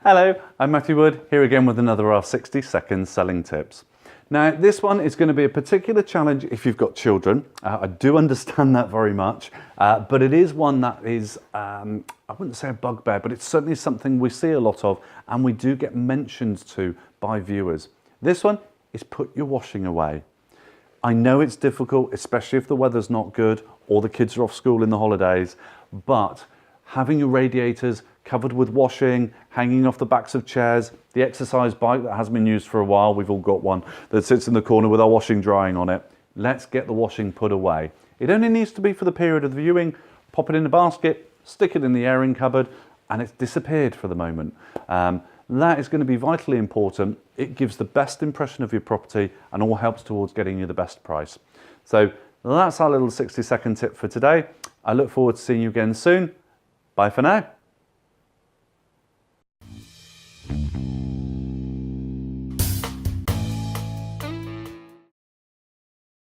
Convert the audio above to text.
Hello, I'm Matthew Wood, here again with another of our 60-second selling tips. Now, this one is going to be a particular challenge if you've got children. I do understand that very much, but it is one that is, I wouldn't say a bugbear, but it's certainly something we see a lot of and we do get mentioned to by viewers. This one is put your washing away. I know it's difficult, especially if the weather's not good or the kids are off school in the holidays, but having your radiators covered with washing, hanging off the backs of chairs, the exercise bike that hasn't been used for a while, we've all got one that sits in the corner with our washing drying on it. Let's get the washing put away. It only needs to be for the period of the viewing, pop it in a basket, stick it in the airing cupboard, and it's disappeared for the moment. That is going to be vitally important. It gives the best impression of your property and all helps towards getting you the best price. So that's our little 60-second tip for today. I look forward to seeing you again soon. Bye for now.